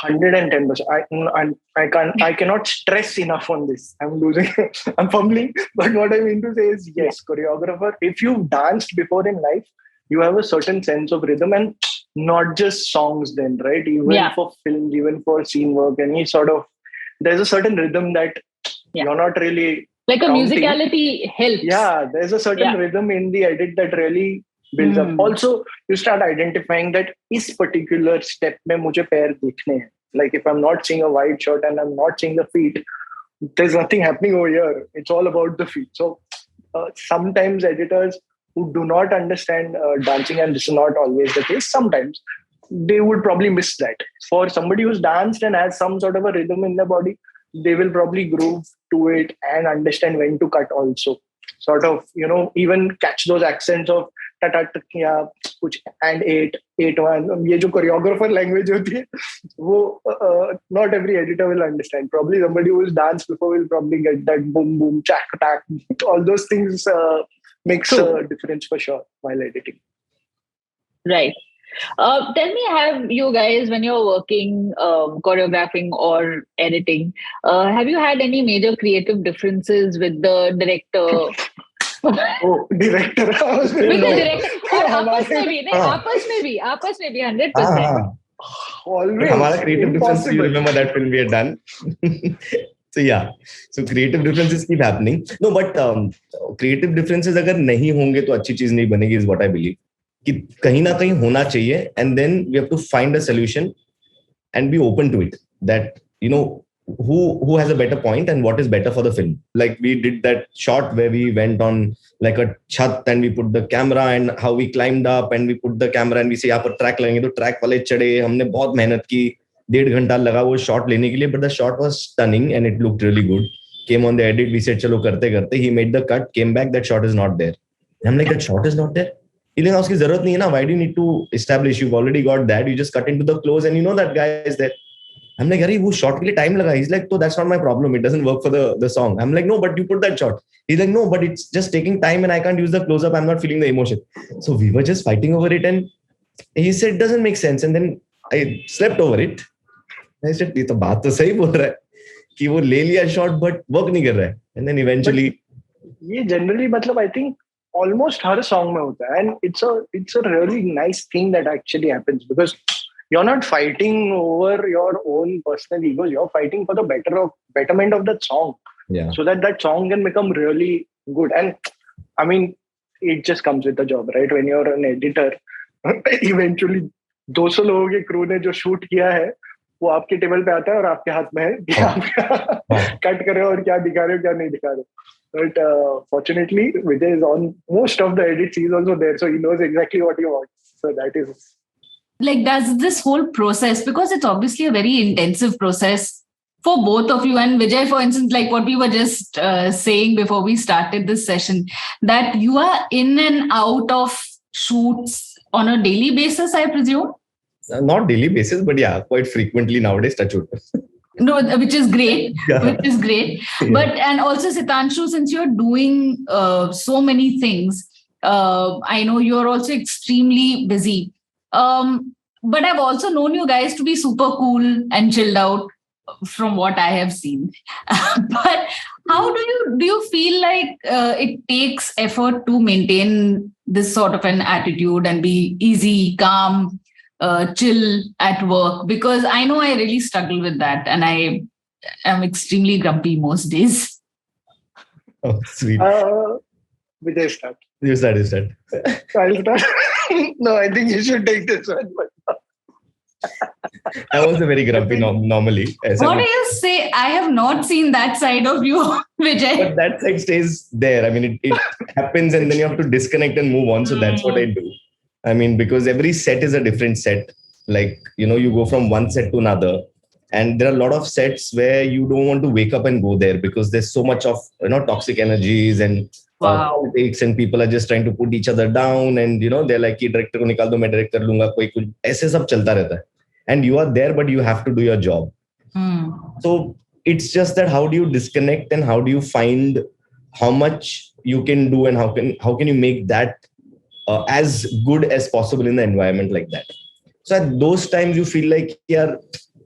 110%. I cannot stress enough on this. I'm fumbling, but what I mean to say is yes, choreographer. If you've danced before in life, you have a certain sense of rhythm, and not just songs. Then, right? Even for films, even for scene work, there's a certain rhythm that you're not really. Like a musicality helps. Yeah, there's a certain rhythm in the edit that really builds up. Also, you start identifying that this particular step mein mujhe pair dikhne hain. Like if I'm not seeing a wide shot and I'm not seeing the feet, there's nothing happening over here. It's all about the feet. So sometimes editors who do not understand dancing, and this is not always the case, sometimes they would probably miss that. For somebody who's danced and has some sort of a rhythm in their body, they will probably groove to it and understand when to cut also. Sort of, even catch those accents of ta ya kuch and 8-1. ये जो choreographer language होती है, वो not every editor will understand. Probably somebody who has danced before will probably get that boom boom chak tak. All those things makes a difference for sure while editing. Right. Tell me, have you guys, when you're working, choreographing or editing, have you had any major creative differences with the director? Director. With the director. आपस में भी 100%. Always. हमारा creative difference, you remember that film we had done? So creative differences keep happening. No, but creative differences अगर नहीं होंगे तो अच्छी चीज नहीं बनेगी, is what I believe. कि कहीं ना कहीं होना चाहिए, and then we have to find a solution and be open to it, that who has a better point and what is better for the film. Like we did that shot where we went on like a chat and we put the camera, and how we climbed up and we put the camera and we say यहाँ पर track लगेंगे, तो track वाले चढ़े, हमने बहुत मेहनत की, 1.5 घंटा लगा वो shot लेने के लिए, but the shot was stunning and it looked really good. Came on the edit, we said चलो करते करते, he made the cut, came back, that shot is not there. I'm like, that shot is not there? लेकिन उसकी जरूरत नहीं है ना, why do you need to establish? You've already got that, you just cut into the close and that guy is there. I'm like, अरे वो shot के लिए time लगा. He's like, so that's not my problem, it doesn't work for the song. I'm like, no, but you put that shot. He's like, no, but it's just taking time and I can't use the close up, I'm not feeling the emotion. So we were just fighting over it, and he said it doesn't make sense, and then I slept over it. I said, ये तो बात तो सही बोल रहा है कि वो ले लिया shot but work नहीं कर रहा है. And then eventually ये generally मतलब I think almost her song में होता है, and it's a really nice thing that actually happens, because you're not fighting over your own personal egos, you're fighting for the betterment of that song, so that song can become really good. And I mean, it just comes with the job, right? When you're an editor, eventually 200 लोगों के crew ने जो shoot किया है वो आपके table पे आता है और आपके हाथ में है कि आप कट कर रहे हो और क्या दिखा रहे हो क्या नहीं दिखा रहे हो. But fortunately, Vijay is on most of the edits. He's also there, so he knows exactly what he wants. So that is like, does this whole process, because it's obviously a very intensive process for both of you, and Vijay, for instance, like what we were just saying before we started this session, that you are in and out of shoots on a daily basis, I presume? Not daily basis, but yeah, quite frequently nowadays, touch wood. No, which is great. Which is great. Yeah. But, and also Sitanshu, since you're doing so many things, I know you're also extremely busy. but I've also known you guys to be super cool and chilled out from what I have seen. But how do you feel like it takes effort to maintain this sort of an attitude and be easy, calm, chill at work? Because I know I really struggle with that, and I am extremely grumpy most days. Oh, sweet. Vijay, start. You start. I'll start. No, I think you should take this one. I was a very grumpy normally. What do you say? I have not seen that side of you, Vijay. But that side stays there. I mean, it happens and then you have to disconnect and move on. So that's what I do. I mean, because every set is a different set. Like, you go from one set to another. And there are a lot of sets where you don't want to wake up and go there because there's so much of, toxic energies and politics, and people are just trying to put each other down. And, they're like, director ko nikal do, main direct kar lunga, koi kuch, aise sab chalta rehta hai. And you are there, but you have to do your job. So it's just that how do you disconnect and how do you find how much you can do and how can you make that as good as possible in the environment like that. So at those times you feel like, yeah,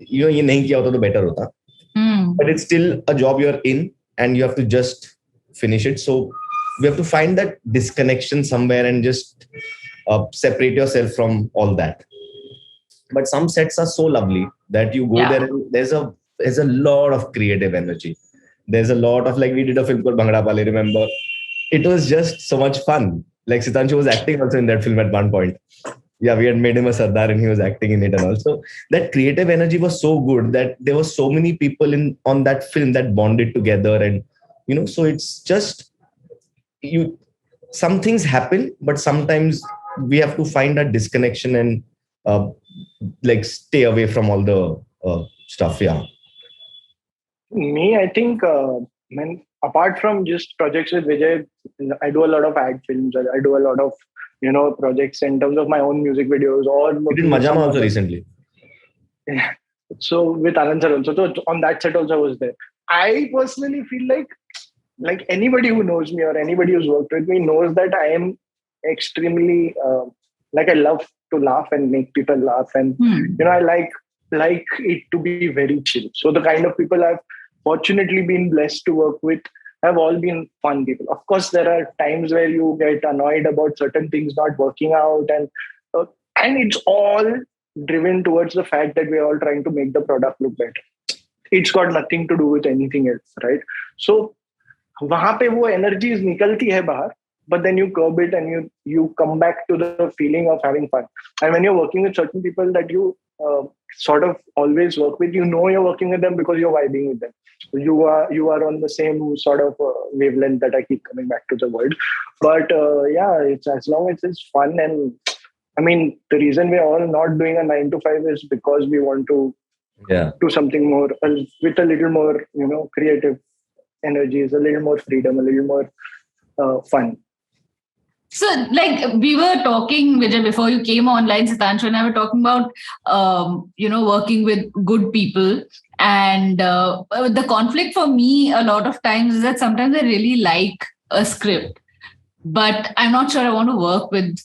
ye nahi kiya hota to better hota. But it's still a job you're in and you have to just finish it. So we have to find that disconnection somewhere and just separate yourself from all that. But some sets are so lovely that you go there and there's a lot of creative energy. There's a lot of, like, we did a film called Bhangra Pale, remember? It was just so much fun. Like Sitanshu was acting also in that film at one point. Yeah, we had made him a Sardar and he was acting in it and also. That creative energy was so good that there were so many people on that film that bonded together. And, so it's just, some things happen, but sometimes we have to find that disconnection and stay away from all the stuff. Yeah. Me, I think, apart from just projects with Vijay, I do a lot of ad films. I do a lot of, projects in terms of my own music videos. Or you did Majama also recently. Yeah. So with Anand sir also. So on that set also I was there. I personally feel like anybody who knows me or anybody who's worked with me knows that I am extremely, I love to laugh and make people laugh. And, I like it to be very chill. So the kind of people I've fortunately been blessed to work with have all been fun people. Of course, there are times where you get annoyed about certain things not working out, and it's all driven towards the fact that we're all trying to make the product look better. It's got nothing to do with anything else, right? So, वहाँ पे वो energies निकलती है बाहर, but then you curb it and you come back to the feeling of having fun. And when you're working with certain people that you sort of always work with, you're working with them because you're vibing with them. You are on the same sort of wavelength that I keep coming back to the word. But it's as long as it's fun. And I mean, the reason we're all not doing a 9 to 5 is because we want to do something more with a little more, creative energies, a little more freedom, a little more fun. So, we were talking, Vijay, before you came online, Sitanshu and I were talking about, working with good people. And the conflict for me a lot of times is that sometimes I really like a script, but I'm not sure I want to work with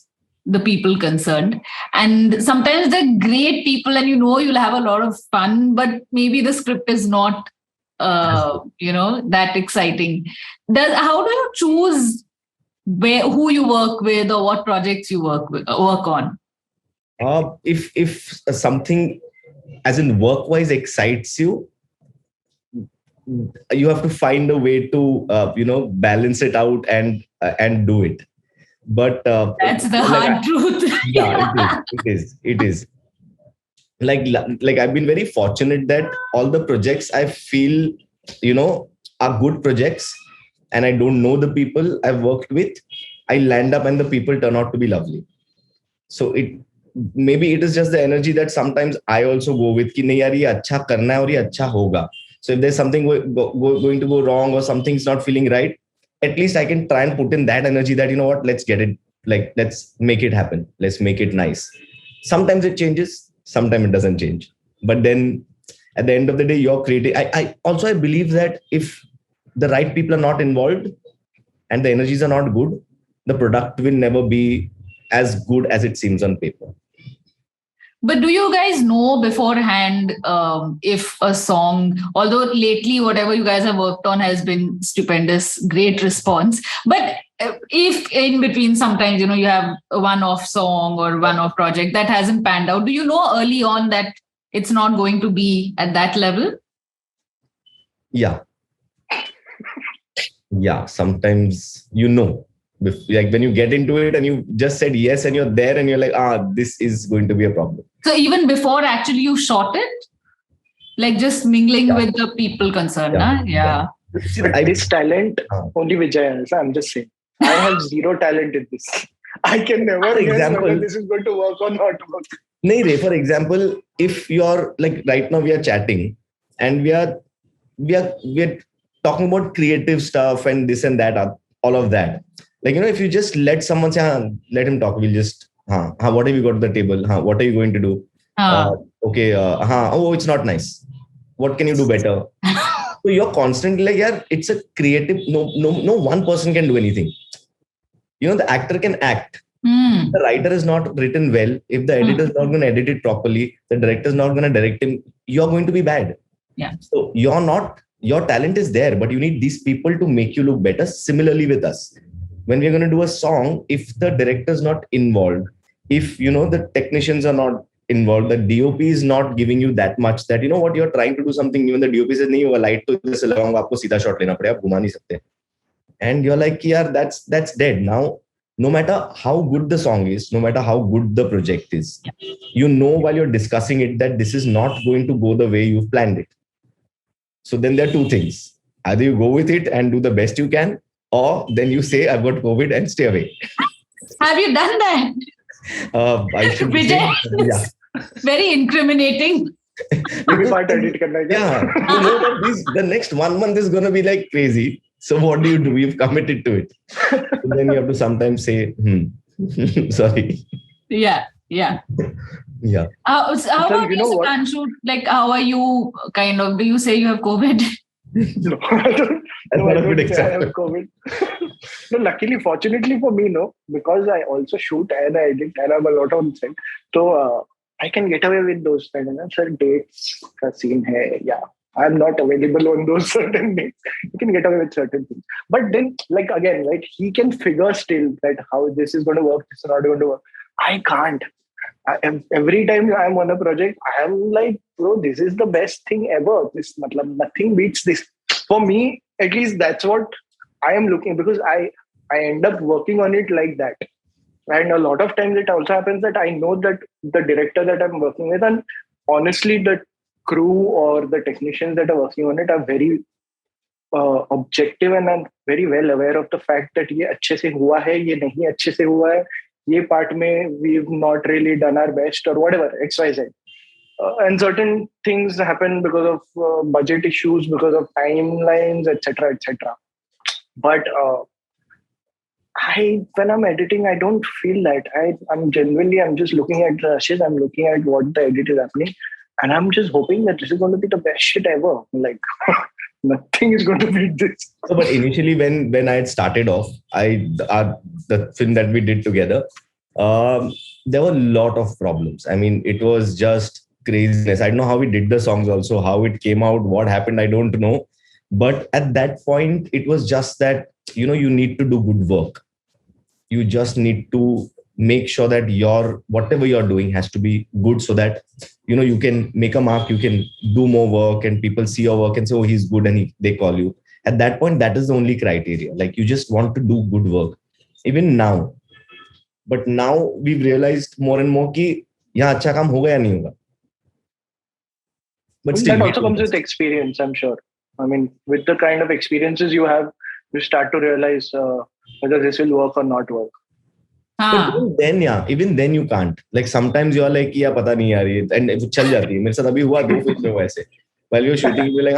the people concerned. And sometimes they're great people and you'll have a lot of fun, but maybe the script is not, that exciting. How do you choose who you work with or what projects you work on? If something as in work-wise excites you, you have to find a way to balance it out and do it. But that's the hard truth. Yeah, it is. Like I've been very fortunate that all the projects I feel are good projects, and I don't know the people I've worked with, I land up and the people turn out to be lovely. So maybe it is just the energy that sometimes I also go with ki nahi yaar ye acha karna hai aur ye acha hoga. So if there's something going to go wrong or something's not feeling right, at least I can try and put in that energy that, let's get it, let's make it happen. Let's make it nice. Sometimes it changes, sometimes it doesn't change. But then at the end of the day, you're creating. I believe that if the right people are not involved and the energies are not good, the product will never be as good as it seems on paper. But do you guys know beforehand if a song, although lately whatever you guys have worked on has been stupendous, great response, but if in between sometimes, you have a one-off song or one-off project that hasn't panned out, do you know early on that it's not going to be at that level? Yeah. Yeah, sometimes like when you get into it and you just said yes and you're there and you're like, this is going to be a problem. So even before actually you shot it, like just mingling with the people concerned, yeah. But this talent only Vijay has. I'm just saying, I have zero talent in this. I can never guess whether this is going to work or not work. No, for example, if you're like right now we are chatting and we are talking about creative stuff and this and that, all of that. Like, if you just let someone say, let him talk, we'll just, what have you got to the table? What are you going to do? Okay, oh, it's not nice. What can you do better? So you're constantly like, yeah, it's a creative, no one person can do anything. The actor can act. The writer is not written well. If the editor is not going to edit it properly, the director is not going to direct him, you're going to be bad. Yeah. So your talent is there, but you need these people to make you look better. Similarly with us, when we're going to do a song, if the director is not involved, if the technicians are not involved, the DOP is not giving you that much that what you're trying to do something, even the DOP says nahi hoga, light to just लगाऊंगा, आपको सीधा shot लेना पड़ेगा, आप घुमा नहीं सकते. And you're like, yeah, that's dead. Now, no matter how good the song is, no matter how good the project is, while you're discussing it that this is not going to go the way you've planned it. So then there are two things. Either you go with it and do the best you can, or then you say, I've got COVID and stay away. Have you done that? I should Vijay, yeah. Very incriminating. Yeah. The next 1 month is going to be like crazy. So what do? You've committed to it. So then you have to sometimes say, sorry. Yeah. Yeah. How about you, Sitanshu? Like, how are you do you say you have COVID? No, I don't. I have COVID. No, luckily, fortunately for me, no, because I also shoot and I edit and I'm a lot on set. So I can get away with those kind of certain dates. Ka scene hai, yeah. I'm not available on those certain dates. You can get away with certain things. But then, like again, right, he can figure still that how this is going to work, this is not going to work. I can't. Every time I'm on a project, I am like, bro, this is the best thing ever. Nothing beats this. For me, at least that's what I am looking, because I end up working on it like that. And a lot of times it also happens that I know that the director that I'm working with, and honestly, the crew or the technicians that are working on it are very objective and are very well aware of the fact that ये अच्छे से हुआ है, ये नहीं अच्छे से हुआ है, ये part में we've not really done our best or whatever, XYZ. And certain things happen because of budget issues, because of timelines, etc., etc. But when I'm editing, I don't feel that. I'm just looking at the rushes, I'm looking at what the edit is happening, and I'm just hoping that this is going to be the best shit ever. Like, nothing is going to beat this. So, but initially, when I had started off, the film that we did together, there were a lot of problems. I mean, it was just craziness. I don't know how we did the songs also, how it came out, what happened, I don't know. But at that point, it was just that, you need to do good work. You just need to make sure that whatever you're doing has to be good, so that, you can make a mark, you can do more work and people see your work and say, oh, he's good, and they call you. At that point, that is the only criteria. Like, you just want to do good work. Even now. But now we've realized more and more कि यहाँ अच्छा काम होगा या नहीं होगा. But still, that also comes with experience, I'm sure. I mean, with the kind of experiences you have, you start to realize whether this will work or not work. But even then you can't. Like, sometimes you're like, yeah, pata nahi yaar, and chal jati hai. मेरे साथ अभी हुआ 2 film में वैसे. While you're shooting, you're like,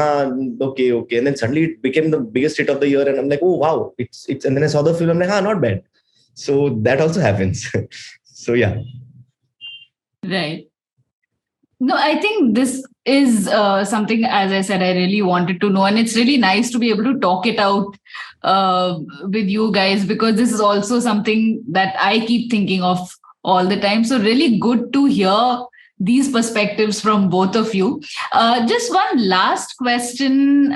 okay. And then suddenly it became the biggest hit of the year. And I'm like, oh, wow. It's and then I saw the film, I'm like, not bad. So that also happens. So, yeah. Right. No, I think this is something, as I said, I really wanted to know. And it's really nice to be able to talk it out with you guys, because this is also something that I keep thinking of all the time. So really good to hear these perspectives from both of you. Just one last question.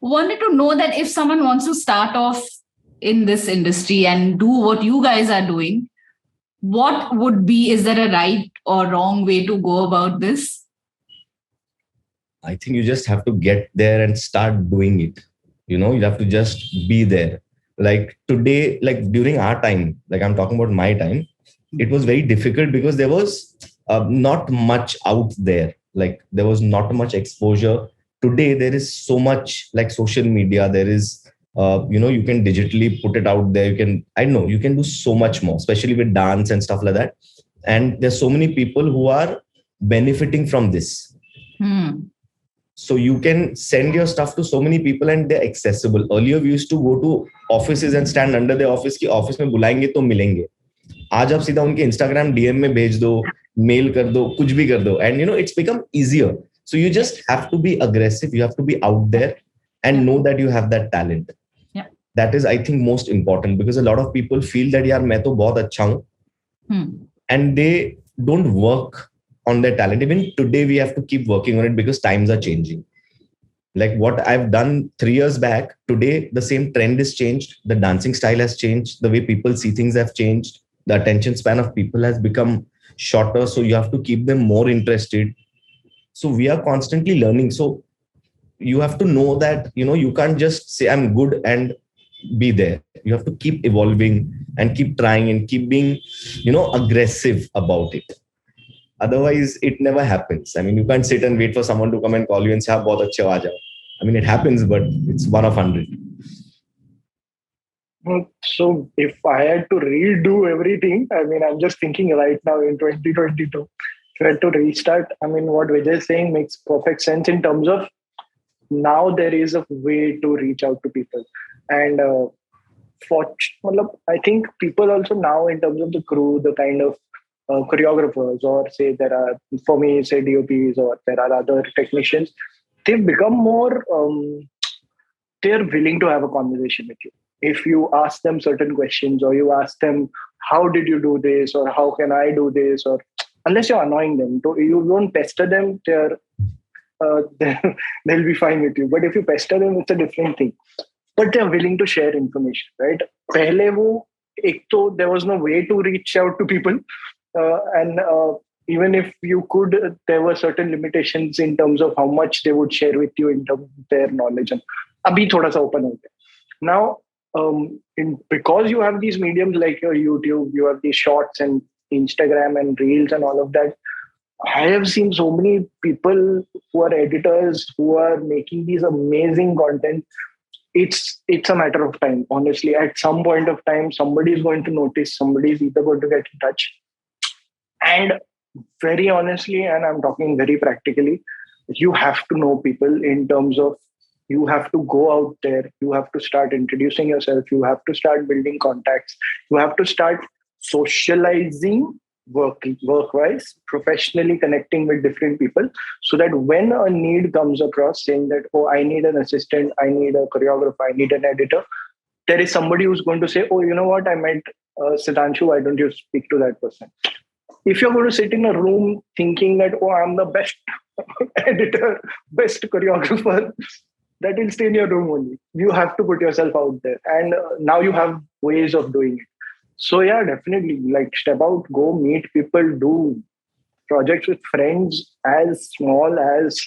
Wanted to know that if someone wants to start off in this industry and do what you guys are doing, what would be, is there a right or wrong way to go about this? I think you just have to get there and start doing it. You have to just be there. Like today, like during our time, like I'm talking about my time, it was very difficult because there was not much out there. Like there was not much exposure. Today, there is so much like social media. There is, you can digitally put it out there. I know you can do so much more, especially with dance and stuff like that. And there's so many people who are benefiting from this. So you can send your stuff to so many people and they're accessible. Earlier we used to go to offices and stand under the office की office में बुलाएंगे तो मिलेंगे. आज आप सीधा उनके Instagram DM में भेज दो, mail कर दो, कुछ भी कर दो, and it's become easier. So you just have to be aggressive. You have to be out there and know that you have that talent. Yeah. That is, I think, most important, because a lot of people feel that यार मैं तो बहुत अच्छा हूँ, and they don't work on their talent. Even today, we have to keep working on it because times are changing. Like what I've done 3 years back, today, the same trend is changed. The dancing style has changed. The way people see things have changed. The attention span of people has become shorter. So you have to keep them more interested. So we are constantly learning. So you have to know that, you can't just say I'm good and be there. You have to keep evolving and keep trying and keep being, aggressive about it. Otherwise, it never happens. I mean, you can't sit and wait for someone to come and call you and say, "Ha, bahut achhe ho, aa jao." I mean, it happens, but it's 1 of 100. So if I had to redo everything, I mean, I'm just thinking right now in 2022, if I had to restart, I mean, what Vijay is saying makes perfect sense in terms of now there is a way to reach out to people. And I think people also now, in terms of the crew, the kind of choreographers, or say there are, for me, say DOPs, or there are other technicians, they've become more, they're willing to have a conversation with you. If you ask them certain questions, or you ask them, how did you do this, or how can I do this, or unless you're annoying them, you don't pester them, they'll be fine with you. But if you pester them, it's a different thing. But they're willing to share information, right? There was no way to reach out to people. And even if you could, there were certain limitations in terms of how much they would share with you in terms of their knowledge. And abhi thoda sa open ho gaya. Now, because you have these mediums like your YouTube, you have these shorts and Instagram and reels and all of that, I have seen so many people who are editors who are making these amazing content. It's a matter of time. Honestly, at some point of time, somebody is going to notice, somebody is either going to get in touch. And very honestly, and I'm talking very practically, you have to know people in terms of, you have to go out there, you have to start introducing yourself, you have to start building contacts, you have to start socializing work-wise, professionally connecting with different people, so that when a need comes across saying that, oh, I need an assistant, I need a choreographer, I need an editor, there is somebody who's going to say, oh, you know what, I met Sitanshu, why don't you speak to that person? If you're going to sit in a room thinking that, oh, I'm the best editor, best choreographer, that will stay in your room only. You have to put yourself out there. And now you have ways of doing it. So yeah, definitely, like, step out, go meet people, do projects with friends as small as,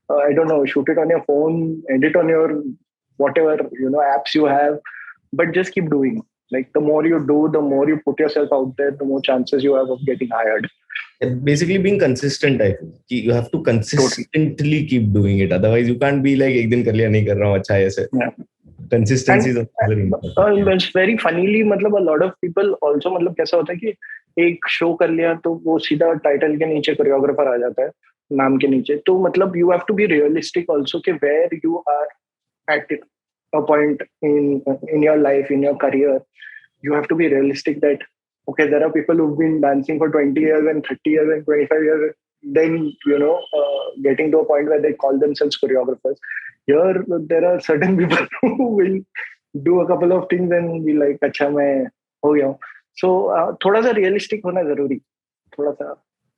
I don't know, shoot it on your phone, edit on your whatever, apps you have, but just keep doing. Like, the more you do, the more you put yourself out there, the more chances you have of getting hired. Basically being consistent, I think. You have to consistently keep doing it. Otherwise, you can't be like, ek din kar liya, nahi kar raha hu, acha aise. Yeah. Consistency is very important. It's very funnily, मतलब a lot of people also, मतलब कैसा होता है कि एक show कर लिया तो वो सीधा टाइटल के नीचे कोरियोग्राफर आ जाता है नाम के नीचे. तो मतलब you have to be realistic also कि where you are at a point in your life, in your career, you have to be realistic that, okay, there are people who've been dancing for 20 years and 30 years and 25 years, then, getting to a point where they call themselves choreographers. Here, there are certain people who will do a couple of things and be like, अच्छा मैं हो गया हूँ. So, थोड़ा सा realistic होना जरूरी. थोड़ा सा,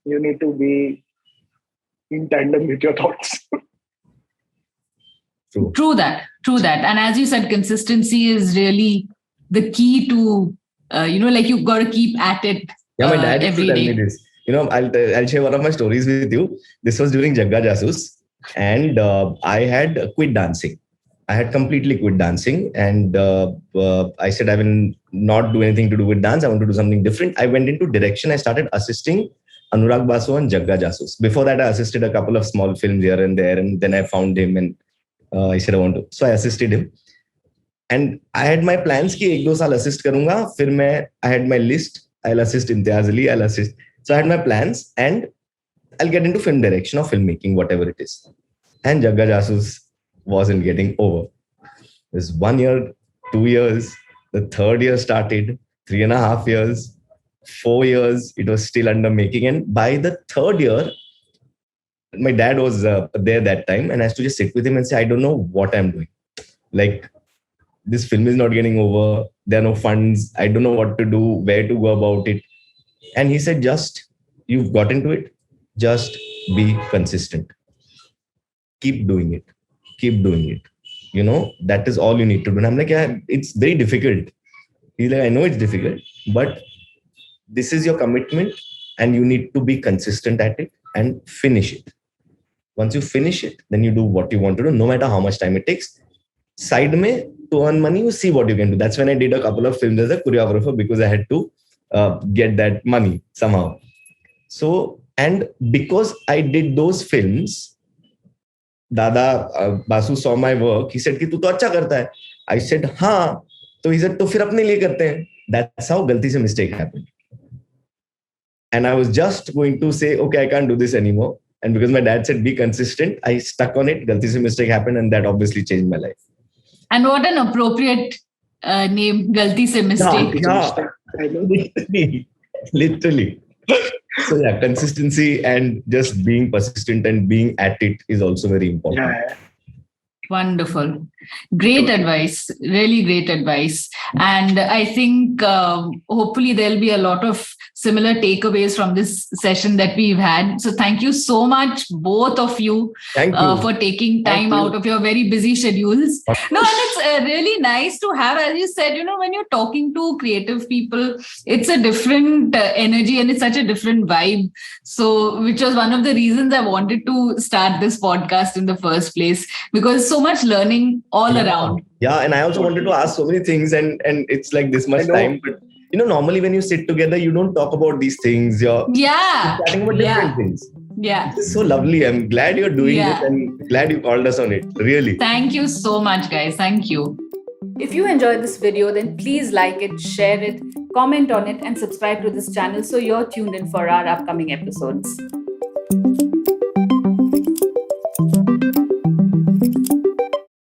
you need to be in tandem with your thoughts. True that. And as you said, consistency is really the key to, like you've got to keep at it. Yeah, my dad used to every tell day. me this. I'll share one of my stories with you. This was during Jagga Jasus, and I had quit dancing. I had completely quit dancing, and I said I will not do anything to do with dance. I want to do something different. I went into direction. I started assisting Anurag Basu on Jagga Jasus. Before that, I assisted a couple of small films here and there, and then I found him, and I said I want to. So I assisted him, and I had my plans कि 1-2 साल assist करूँगा. फिर मैं I had my list. I'll assist Imtiaz Ali. I'll assist. So I had my plans, and I'll get into film direction or filmmaking, whatever it is. And Jagga Jasus wasn't getting over. There's 1 year, 2 years, the third year started, 3.5 years, 4 years, it was still under making. And by the third year, my dad was there that time, and I used to just sit with him and say, I don't know what I'm doing. Like, this film is not getting over. There are no funds. I don't know what to do, where to go about it. And he said, you've got into it. Just be consistent. Keep doing it. Keep doing it. That is all you need to do. And I'm like, yeah, it's very difficult. He's like, I know it's difficult, but this is your commitment, and you need to be consistent at it and finish it. Once you finish it, then you do what you want to do, no matter how much time it takes. Side mein, to earn money, you see what you can do. That's when I did a couple of films as a choreographer, because I had to get that money somehow. So, and because I did those films, Dada Basu saw my work. He said कि तू तो अच्छा करता है. I said हाँ. So he said तो फिर अपने लिए करते हैं. That's how गलती से mistake happened. And I was just going to say, okay, I can't do this anymore. And because my dad said be consistent, I stuck on it. गलती से mistake happened, and that obviously changed my life. And what an appropriate name, Galti Se Mistake. Yeah. Literally. So yeah, consistency and just being persistent and being at it is also very important. Yeah. Wonderful. Great advice. Really great advice. And I think hopefully there'll be a lot of similar takeaways from this session that we've had. So thank you so much, both of you, Thank you. for taking time out of your very busy schedules. No, and it's really nice to have, as you said, when you're talking to creative people, it's a different energy and it's such a different vibe. So, which was one of the reasons I wanted to start this podcast in the first place, because so much learning all around. Yeah, and I also wanted to ask so many things, and it's like this much time. But normally when you sit together, you don't talk about these things. You're chatting about different things. Yeah. It's so lovely. I'm glad you're doing this, and glad you called us on it. Really. Thank you so much, guys. Thank you. If you enjoyed this video, then please like it, share it, comment on it, and subscribe to this channel so you're tuned in for our upcoming episodes.